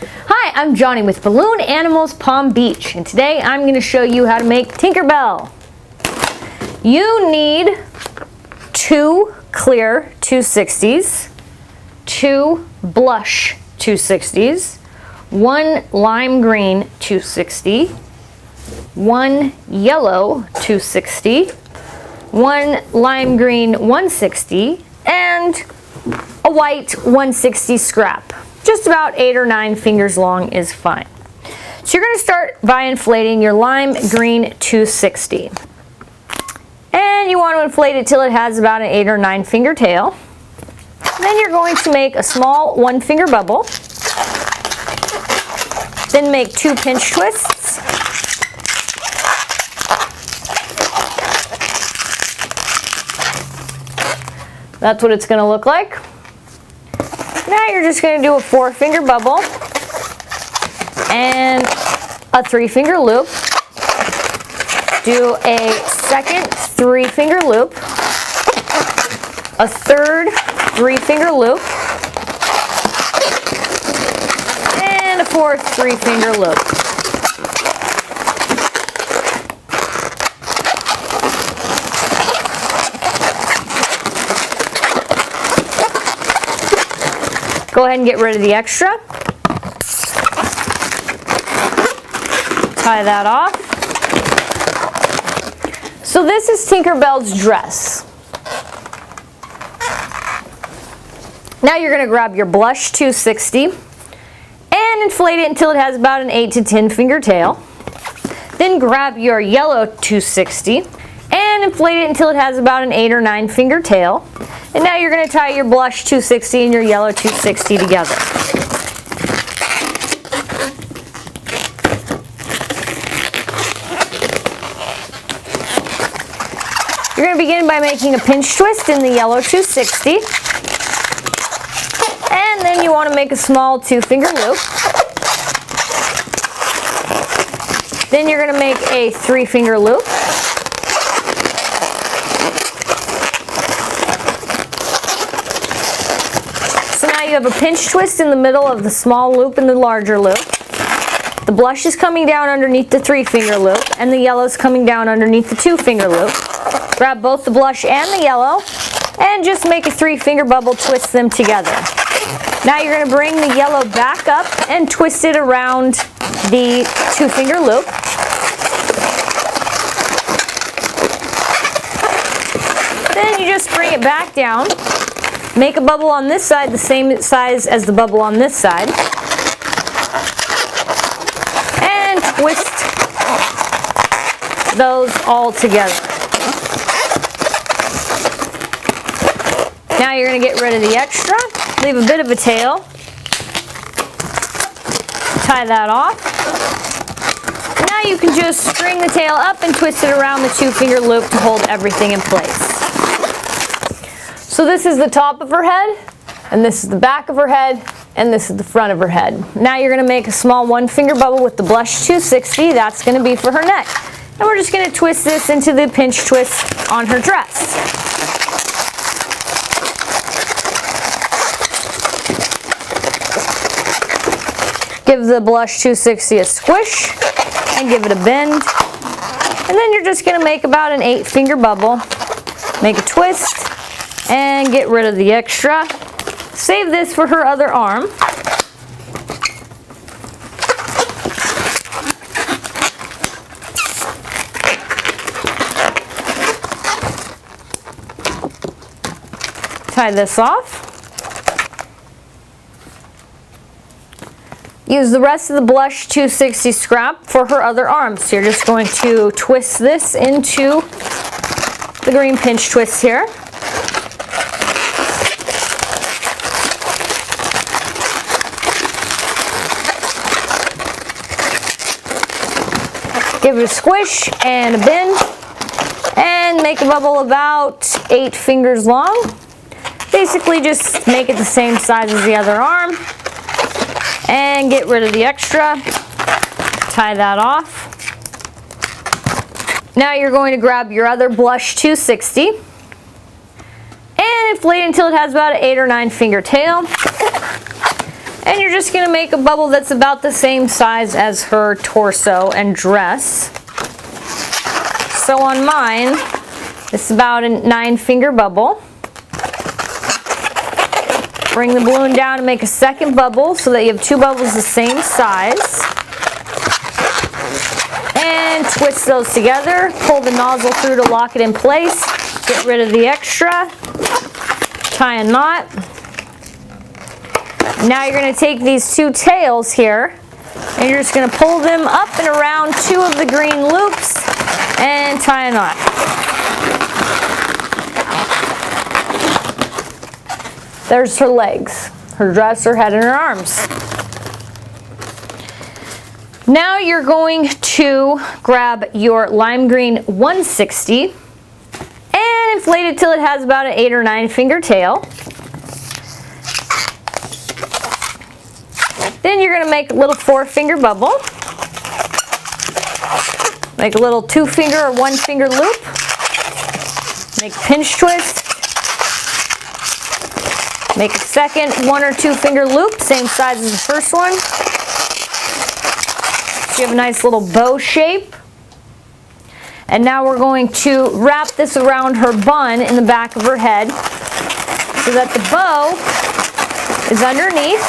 Hi, I'm Johnny with Balloon Animals Palm Beach, and today I'm going to show you how to make Tinkerbell. You need 2 clear 260s, 2 blush 260s, 1 lime green 260, 1 yellow 260, 1 lime green 160, and a white 160 scrap. Just about 8 or 9 fingers long is fine. So you're going to start by inflating your lime green 260. And you want to inflate it till it has about an 8 or 9 finger tail. Then you're going to make a small 1 finger bubble. Then make 2 pinch twists. That's what it's going to look like. Now you're just going to do a 4 finger bubble and a 3 finger loop. Do a second 3 finger loop, a third 3 finger loop, and a fourth 3 finger loop. Go ahead and get rid of the extra. Tie that off. So this is Tinkerbell's dress. Now you're going to grab your blush 260 and inflate it until it has about an 8 to 10 finger tail. Then grab your yellow 260 and inflate it until it has about an 8 or 9 finger tail. And now you're going to tie your blush 260 and your yellow 260 together. You're going to begin by making a pinch twist in the yellow 260. And then you want to make a small 2 finger loop. Then you're going to make a 3 finger loop. You have a pinch twist in the middle of the small loop and the larger loop. The blush is coming down underneath the 3 finger loop and the yellow is coming down underneath the 2 finger loop. Grab both the blush and the yellow and just make a 3 finger bubble, twist them together. Now you're going to bring the yellow back up and twist it around the 2 finger loop. Then you just bring it back down. Make a bubble on this side the same size as the bubble on this side. And twist those all together. Now you're going to get rid of the extra. Leave a bit of a tail. Tie that off. Now you can just string the tail up and twist it around the 2 finger loop to hold everything in place. So this is the top of her head, and this is the back of her head, and this is the front of her head. Now you're going to make a small 1 finger bubble with the blush 260. That's going to be for her neck. And we're just going to twist this into the pinch twist on her dress. Give the blush 260 a squish and give it a bend. And then you're just going to make about an 8 finger bubble. Make a twist. And get rid of the extra. Save this for her other arm. Tie this off. Use the rest of the blush 260 scrap for her other arm. So you're just going to twist this into the green pinch twist here. Give it a squish and a bend, and make a bubble about 8 fingers long. Basically just make it the same size as the other arm, and get rid of the extra. Tie that off. Now you're going to grab your other blush 260 and inflate it until it has about an 8 or 9 finger tail. And you're just going to make a bubble that's about the same size as her torso and dress. So on mine, it's about a 9-finger bubble. Bring the balloon down and make a second bubble so that you have 2 bubbles the same size. And twist those together. Pull the nozzle through to lock it in place. Get rid of the extra. Tie a knot. Now you're going to take these 2 tails here and you're just going to pull them up and around 2 of the green loops and tie a knot. There's her legs, her dress, her head, and her arms. Now you're going to grab your lime green 160 and inflate it till it has about an 8 or 9 finger tail. Then you're going to make a little 4-finger bubble. Make a little 2-finger or 1-finger loop. Make a pinch twist. Make a second 1 or 2-finger loop, same size as the first one. So you have a nice little bow shape. And now we're going to wrap this around her bun in the back of her head so that the bow is underneath.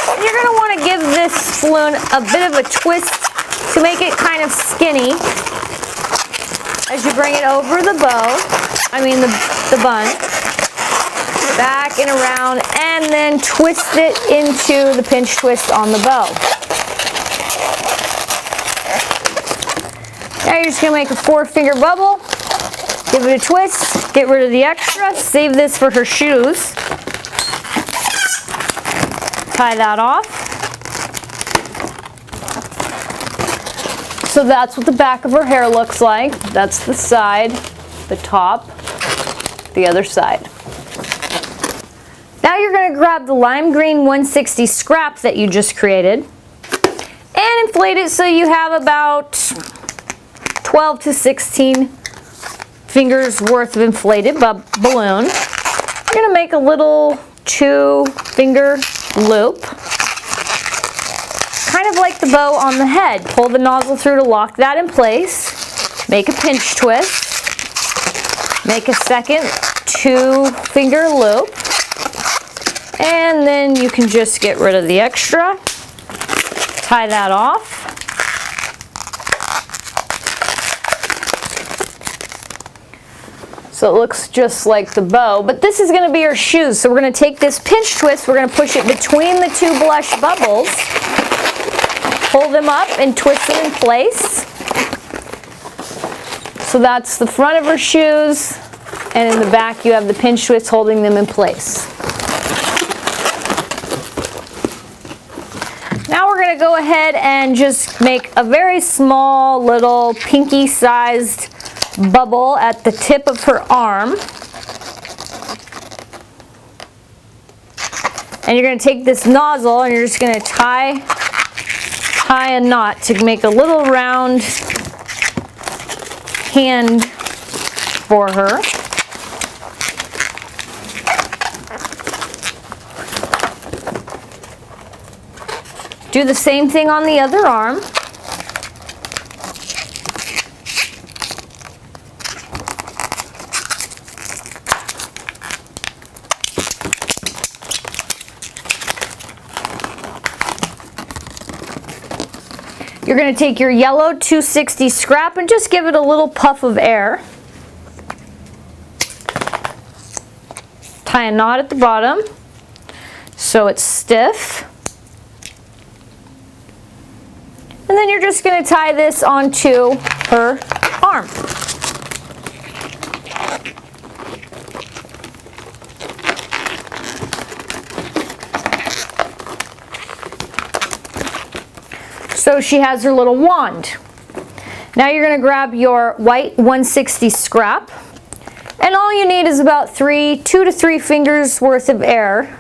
And you're going to want to give this balloon a bit of a twist to make it kind of skinny as you bring it over the the bun, back and around, and then twist it into the pinch twist on the bow. Now you're just going to make a 4-finger bubble, give it a twist, get rid of the extra, save this for her shoes. Tie that off. So that's what the back of her hair looks like. That's the side, the top, the other side. Now you're going to grab the lime green 160 scrap that you just created and inflate it so you have about 12 to 16 fingers worth of inflated balloon. You're going to make a little 2-finger loop, kind of like the bow on the head. Pull the nozzle through to lock that in place. Make a pinch twist. Make a second 2-finger loop. And then you can just get rid of the extra. Tie that off. So it looks just like the bow, but this is going to be her shoes. So we're going to take this pinch twist, we're going to push it between the 2 blush bubbles, pull them up and twist them in place. So that's the front of her shoes, and in the back you have the pinch twist holding them in place. Now we're going to go ahead and just make a very small little pinky-sized bubble at the tip of her arm. And you're going to take this nozzle and you're just going to tie a knot to make a little round hand for her. Do the same thing on the other arm. You're going to take your yellow 260 scrap and just give it a little puff of air. Tie a knot at the bottom so it's stiff. And then you're just going to tie this onto her arm. So she has her little wand. Now you're going to grab your white 160 scrap, and all you need is about 2 to 3 fingers worth of air.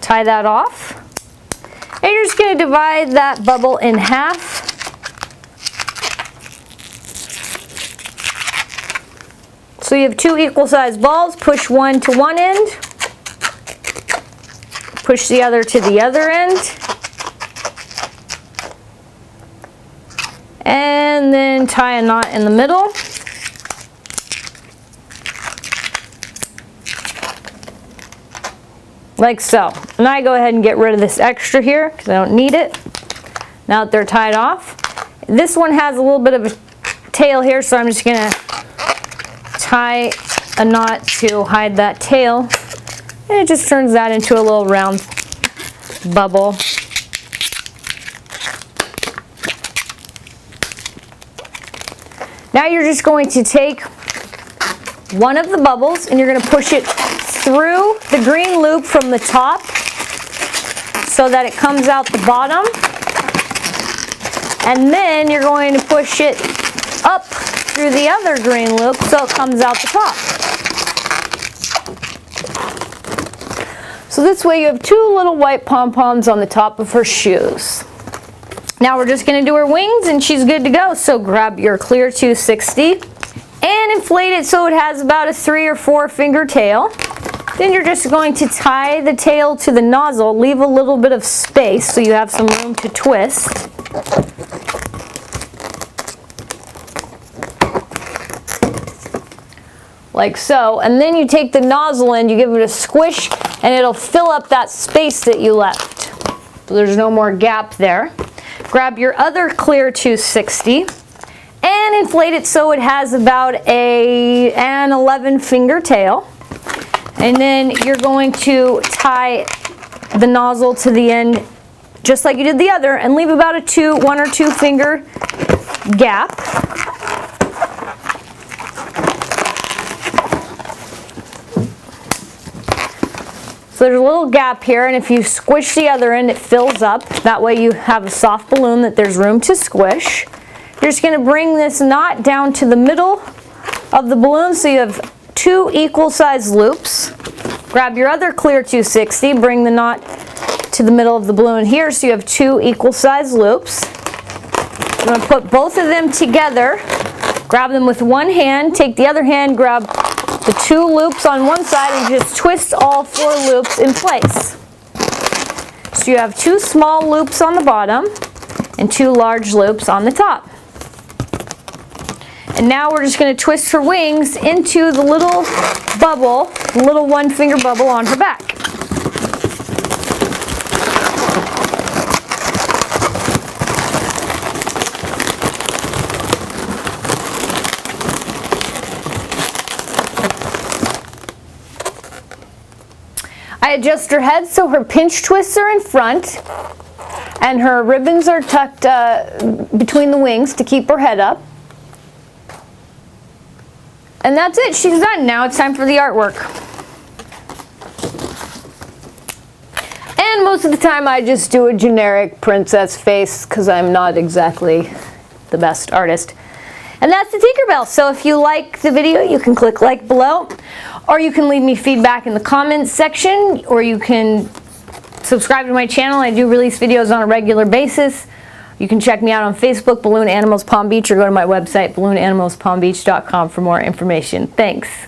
Tie that off. And you're just going to divide that bubble in half. So you have 2 equal sized balls. Push one to one end. Push the other to the other end. And then tie a knot in the middle. Like so. And I go ahead and get rid of this extra here because I don't need it. Now that they're tied off. This one has a little bit of a tail here, so I'm just gonna tie a knot to hide that tail. And it just turns that into a little round bubble. Now you're just going to take one of the bubbles and you're going to push it through the green loop from the top so that it comes out the bottom. And then you're going to push it up through the other green loop so it comes out the top. So this way you have two little white pom-poms on the top of her shoes. Now we're just going to do her wings and she's good to go. So grab your clear 260 and inflate it so it has about a 3 or 4 finger tail. Then you're just going to tie the tail to the nozzle, leave a little bit of space so you have some room to twist. Like so, and then you take the nozzle and you give it a squish and it'll fill up that space that you left. So there's no more gap there. Grab your other clear 260 and inflate it so it has about an 11 finger tail. And then you're going to tie the nozzle to the end just like you did the other and leave about a 1 or 2 finger gap. So there's a little gap here, and if you squish the other end, it fills up. That way you have a soft balloon that there's room to squish. You're just going to bring this knot down to the middle of the balloon so you have 2 equal sized loops. Grab your other clear 260, bring the knot to the middle of the balloon here so you have 2 equal sized loops. I'm going to put both of them together, grab them with one hand, take the other hand, grab the 2 loops on one side and just twist all 4 loops in place. So you have 2 small loops on the bottom and 2 large loops on the top. And now we're just going to twist her wings into the little bubble, the little 1 finger bubble on her back. I adjust her head so her pinch twists are in front and her ribbons are tucked between the wings to keep her head up. And that's it, she's done. Now it's time for the artwork. And most of the time I just do a generic princess face because I'm not exactly the best artist. And that's the Tinkerbell. So if you like the video, you can click like below, or you can leave me feedback in the comments section, or you can subscribe to my channel. I do release videos on a regular basis. You can check me out on Facebook, Balloon Animals Palm Beach, or go to my website, balloonanimalspalmbeach.com for more information. Thanks.